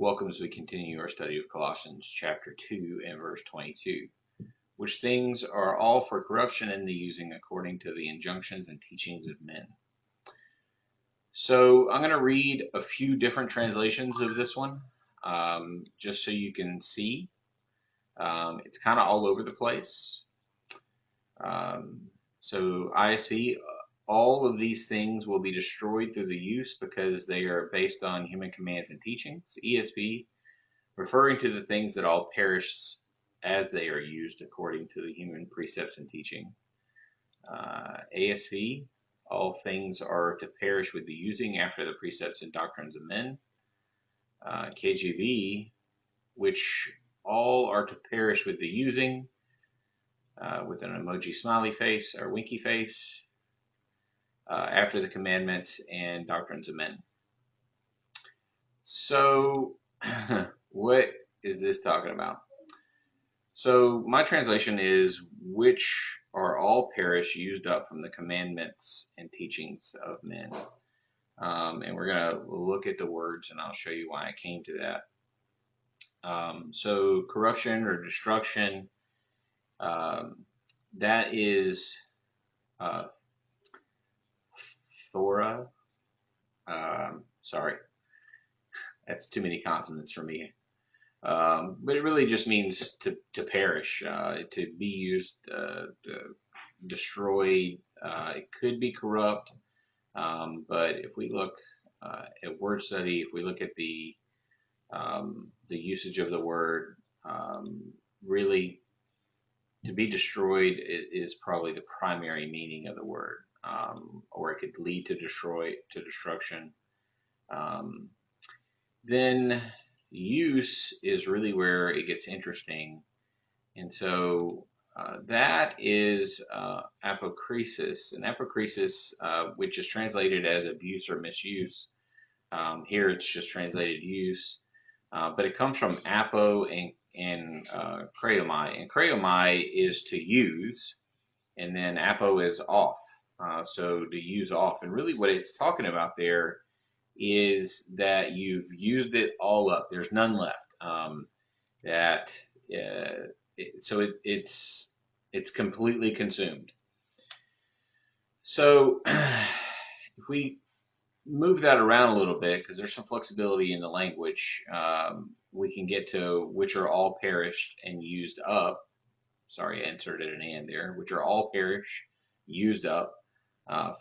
Welcome as we continue our study of Colossians chapter 2 and verse 22. Which things are all for corruption in the using according to the injunctions and teachings of men. So I'm going to read a few different translations of this one, just so you can see. It's kind of all over the place. So ISV, all of these things will be destroyed through the use because they are based on human commands and teachings. ESV, referring to the things that all perish as they are used according to the human precepts and teaching. ASV, all things are to perish with the using after the precepts and doctrines of men. KJV, which all are to perish with the using, with an emoji smiley face or winky face, after the commandments and doctrines of men. So, what is this talking about? So, my translation is, which are all perish used up from the commandments and teachings of men. And we're going to look at the words, and I'll show you why I came to that. So, corruption or destruction, that is Thora. Sorry, that's too many consonants for me. But it really just means to perish, to be used, destroyed. It could be corrupt, but if we look at word study, if we look at the usage of the word, really to be destroyed is probably the primary meaning of the word, or it could lead to destruction. Then use is really where it gets interesting, and so that is apokrisis, and apokrisis, which is translated as abuse or misuse. Here it's just translated use, but it comes from apo and kreomai, and kreomai is to use, and then apo is off, so to use off, and really what it's talking about there is that you've used it all up. There's none left. It's completely consumed. So if we move that around a little bit, because there's some flexibility in the language, we can get to which are all perished and used up. Sorry, I inserted an and there. Which are all perished, used up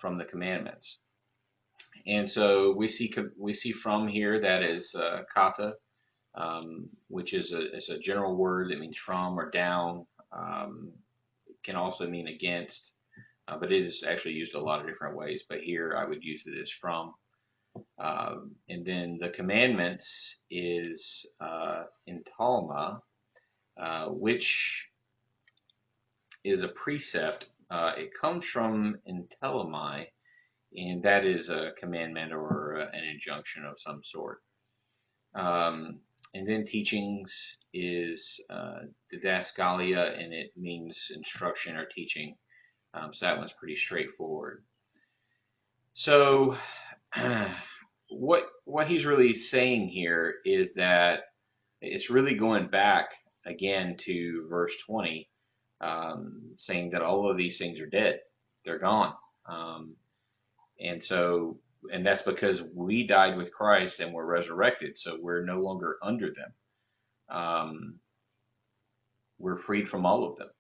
from the commandments. And so we see from here that is kata, which is a general word that means from or down. It can also mean against, but it is actually used a lot of different ways. But here I would use it as from. And then the commandments is in Talma, which is a precept. It comes from in Telemai, and that is a commandment or an injunction of some sort. And then teachings is didaskalia, and it means instruction or teaching. So that one's pretty straightforward. So what he's really saying here is that it's really going back again to verse 20, saying that all of these things are dead. They're gone. And that's because we died with Christ and were resurrected, so we're no longer under them. We're freed from all of them.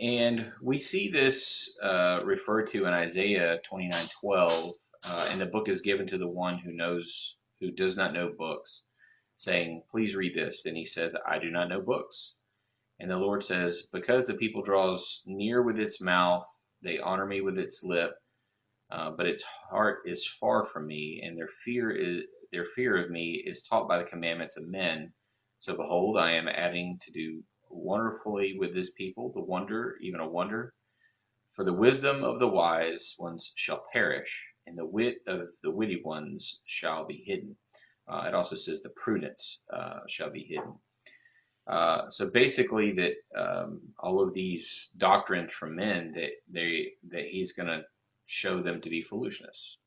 And we see this referred to in Isaiah 29:12, and the book is given to the one who does not know books, saying, please read this. Then he says, I do not know books. And the Lord says, because the people draws near with its mouth, they honor me with its lip, but its heart is far from me, and their fear of me is taught by the commandments of men. So behold, I am adding to do wonderfully with this people, the wonder, even a wonder. For the wisdom of the wise ones shall perish, and the wit of the witty ones shall be hidden. It also says the prudence shall be hidden. So basically, that all of these doctrines from men, that he's going to show them to be foolishness.